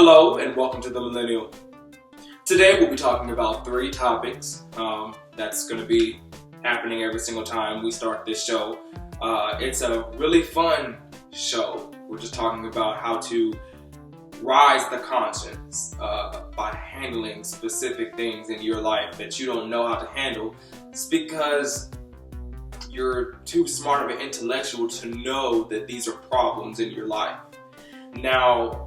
Hello and welcome to the Millennial. Today we'll be talking about 3 topics that's going to be happening every single time we start this show. It's a really fun show. We're just talking about how to rise the conscience by handling specific things in your life that you don't know how to handle. It's because you're too smart of an intellectual to know that these are problems in your life. Now,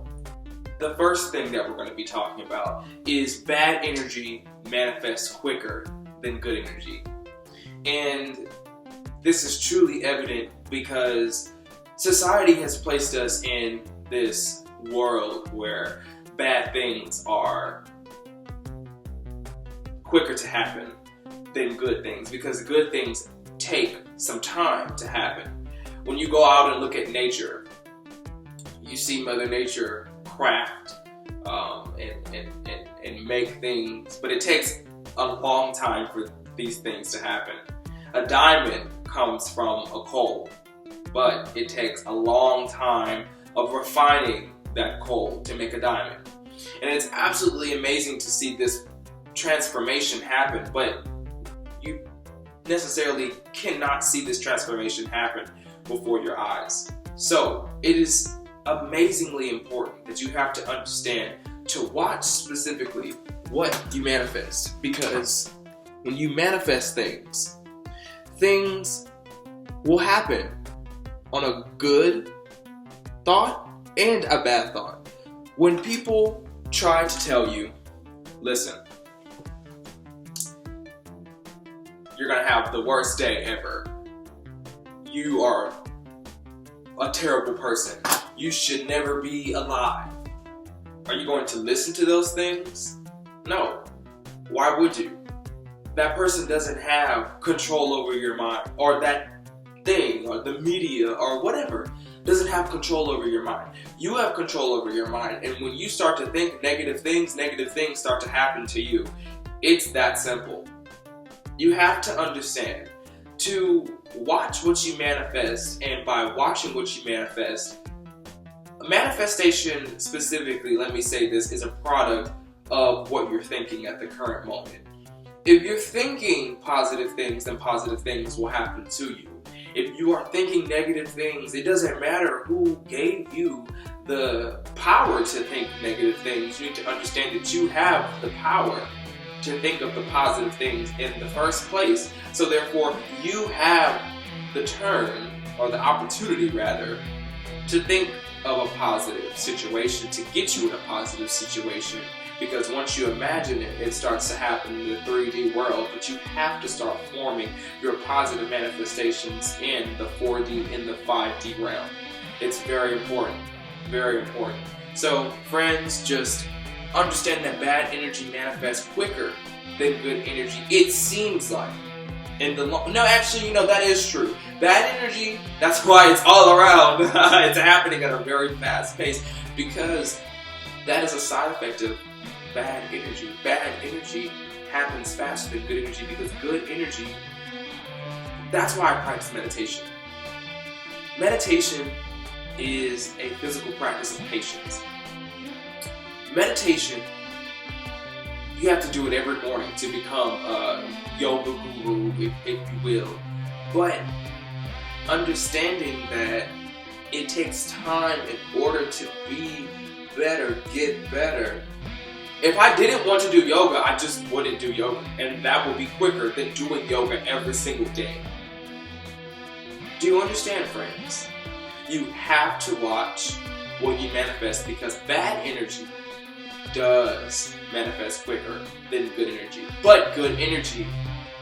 the first thing that we're going to be talking about is bad energy manifests quicker than good energy. And this is truly evident because society has placed us in this world where bad things are quicker to happen than good things, because good things take some time to happen. When you go out and look at nature, you see Mother Nature craft and make things, but it takes a long time for these things to happen. A diamond comes from a coal, but it takes a long time of refining that coal to make a diamond. And it's absolutely amazing to see this transformation happen, but you necessarily cannot see this transformation happen before your eyes. So it is amazingly important that you have to understand to watch specifically what you manifest, because when you manifest things will happen on a good thought and a bad thought. When people try to tell you, listen, you're gonna have the worst day ever, you are a terrible person, you should never be alive, are you going to listen to those things? No. Why would you? That person doesn't have control over your mind, or that thing, or the media, or whatever doesn't have control over your mind. You have control over your mind, and when you start to think negative things start to happen to you. It's that simple. You have to understand to watch what you manifest, and by watching what you manifest, manifestation specifically, let me say this, is a product of what you're thinking at the current moment. If you're thinking positive things, then positive things will happen to you. If you are thinking negative things, it doesn't matter who gave you the power to think negative things. You need to understand that you have the power to think of the positive things in the first place. So therefore, you have the turn, or the opportunity rather, to think of a positive situation, to get you in a positive situation. Because once you imagine it, it starts to happen in the 3D world, but you have to start forming your positive manifestations in the 4D, in the 5D realm. It's very important, very important. So friends, just understand that bad energy manifests quicker than good energy. It seems like. No, actually, that is true. Bad energy, that's why it's all around. It's happening at a very fast pace, because that is a side effect of bad energy. Bad energy happens faster than good energy, because good energy, that's why I practice meditation. Meditation is a physical practice of patience. Meditation, you have to do it every morning to become a yoga guru, if you will. But understanding that it takes time in order to be better, get better. If I didn't want to do yoga, I just wouldn't do yoga. And that would be quicker than doing yoga every single day. Do you understand, friends? You have to watch what you manifest, because bad energy does manifest quicker than good energy. But good energy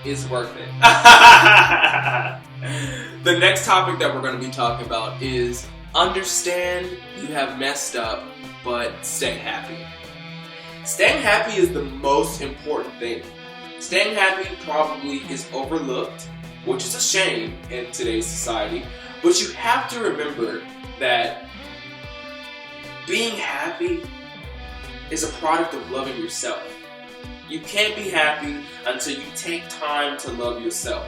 is worth it. The next topic that we're going to be talking about is understand you have messed up, but stay happy. Staying happy is the most important thing. Staying happy probably is overlooked, which is a shame in today's society. But you have to remember that being happy is a product of loving yourself. You can't be happy until you take time to love yourself.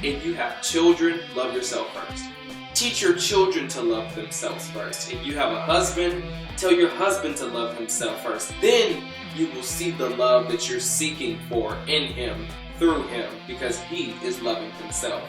If you have children, love yourself first. Teach your children to love themselves first. If you have a husband, tell your husband to love himself first. Then you will see the love that you're seeking for in him, through him, because he is loving himself.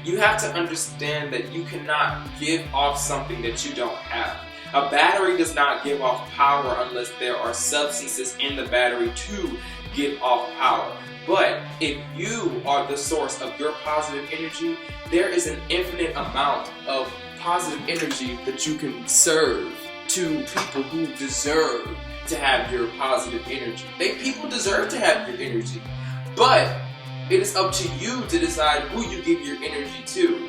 You have to understand that you cannot give off something that you don't have. A battery does not give off power unless there are substances in the battery to give off power. But if you are the source of your positive energy, there is an infinite amount of positive energy that you can serve to people who deserve to have your positive energy. People deserve to have your energy, but it is up to you to decide who you give your energy to.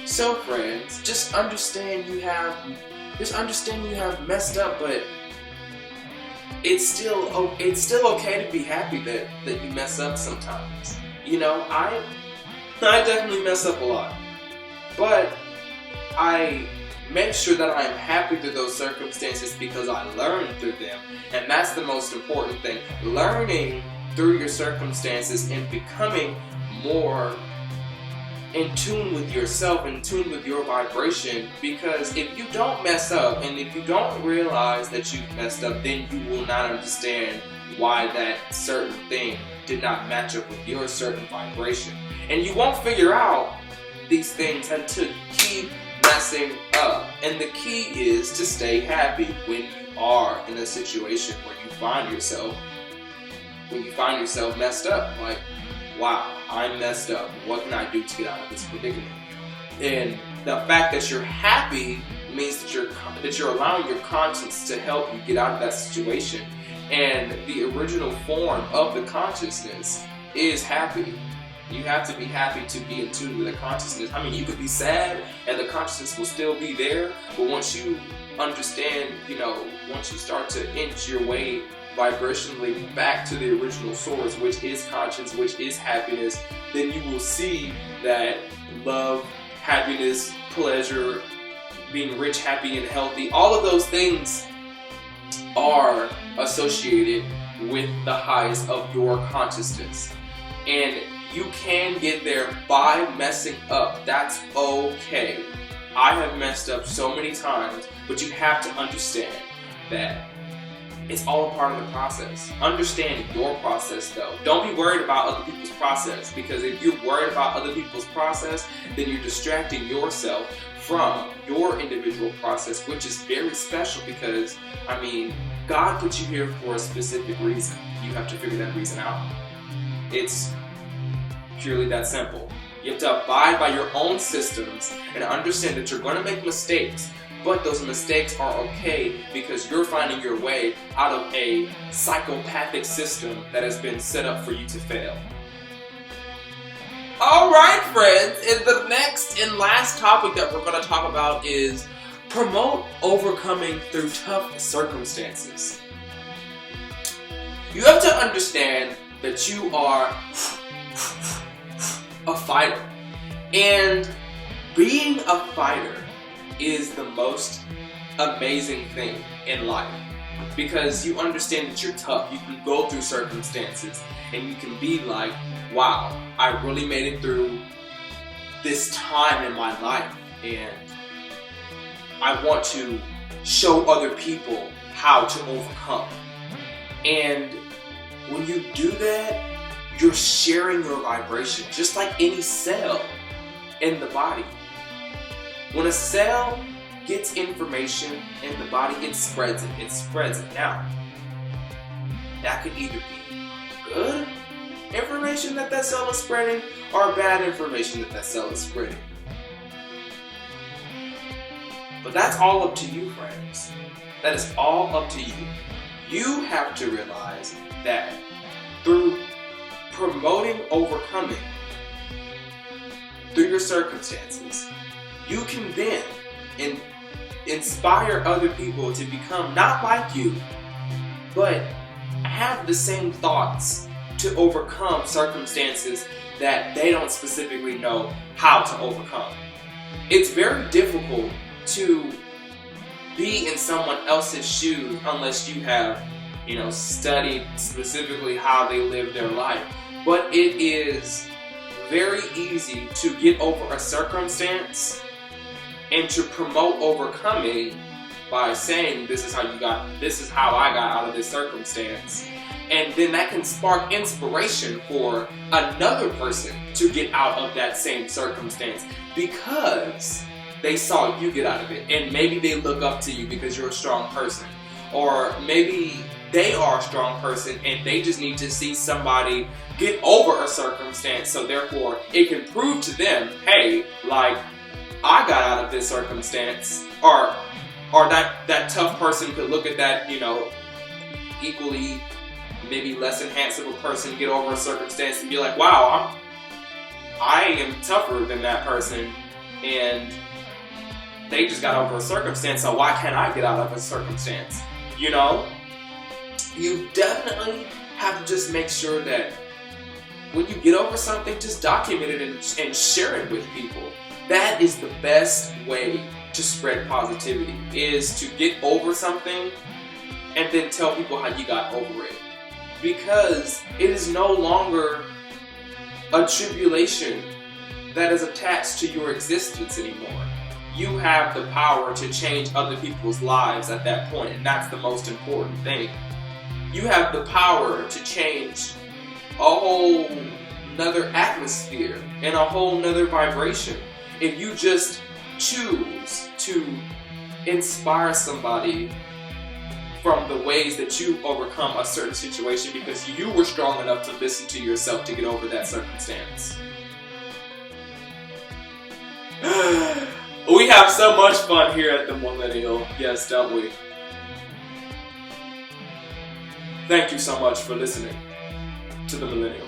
So friends, just understand you have messed up, but it's still okay to be happy that you mess up sometimes. You know, I definitely mess up a lot, but I make sure that I am happy through those circumstances because I learned through them, and that's the most important thing. Learning through your circumstances and becoming more in tune with yourself, in tune with your vibration, because if you don't mess up and if you don't realize that you've messed up, then you will not understand why that certain thing did not match up with your certain vibration. And you won't figure out these things until you keep messing up. And the key is to stay happy when you are in a situation where you find yourself messed up. Like, wow, I'm messed up. What can I do to get out of this predicament? And the fact that you're happy means that you're allowing your conscience to help you get out of that situation. And the original form of the consciousness is happy. You have to be happy to be in tune with the consciousness. I mean, you could be sad and the consciousness will still be there, but once you understand, once you start to inch your way vibrationally back to the original source, which is conscience, which is happiness, then you will see that love, happiness, pleasure, being rich, happy, and healthy, all of those things are associated with the highs of your consciousness. And you can get there by messing up. That's okay. I have messed up so many times, but you have to understand that it's all a part of the process. Understand your process though. Don't be worried about other people's process, because if you're worried about other people's process, then you're distracting yourself from your individual process, which is very special because, God put you here for a specific reason. You have to figure that reason out. It's purely that simple. You have to abide by your own systems and understand that you're going to make mistakes, but those mistakes are okay because you're finding your way out of a psychopathic system that has been set up for you to fail. Alright friends, and the next and last topic that we're going to talk about is promote overcoming through tough circumstances. You have to understand that you are a fighter, and being a fighter is the most amazing thing in life because you understand that you're tough. You can go through circumstances and you can be like, wow, I really made it through this time in my life, and I want to show other people how to overcome. And when you do that, you're sharing your vibration, just like any cell in the body. When a cell gets information in the body, it spreads it. Now, that could either be good information that cell is spreading or bad information that cell is spreading. But that's all up to you, friends. That is all up to you. You have to realize that through promoting overcoming through your circumstances, you can then inspire other people to become not like you, but have the same thoughts to overcome circumstances that they don't specifically know how to overcome. It's very difficult to be in someone else's shoes unless you have, studied specifically how they live their life. But it is very easy to get over a circumstance and to promote overcoming by saying, this is how I got out of this circumstance. And then that can spark inspiration for another person to get out of that same circumstance because they saw you get out of it. And maybe they look up to you because you're a strong person. Or maybe they are a strong person and they just need to see somebody get over a circumstance, so therefore it can prove to them, hey, like, I got out of this circumstance. Or that tough person could look at that, equally, maybe less enhanced of a person, get over a circumstance and be like, wow, I am tougher than that person, and they just got over a circumstance, so why can't I get out of a circumstance? You definitely have to just make sure that when you get over something, just document it and share it with people. That is the best way to spread positivity, is to get over something and then tell people how you got over it. Because it is no longer a tribulation that is attached to your existence anymore. You have the power to change other people's lives at that point, and that's the most important thing. You have the power to change a whole nother atmosphere and a whole nother vibration if you just choose to inspire somebody from the ways that you overcome a certain situation because you were strong enough to listen to yourself to get over that circumstance. We have so much fun here at the Millennial, yes, don't we? Thank you so much for listening to the Millennial.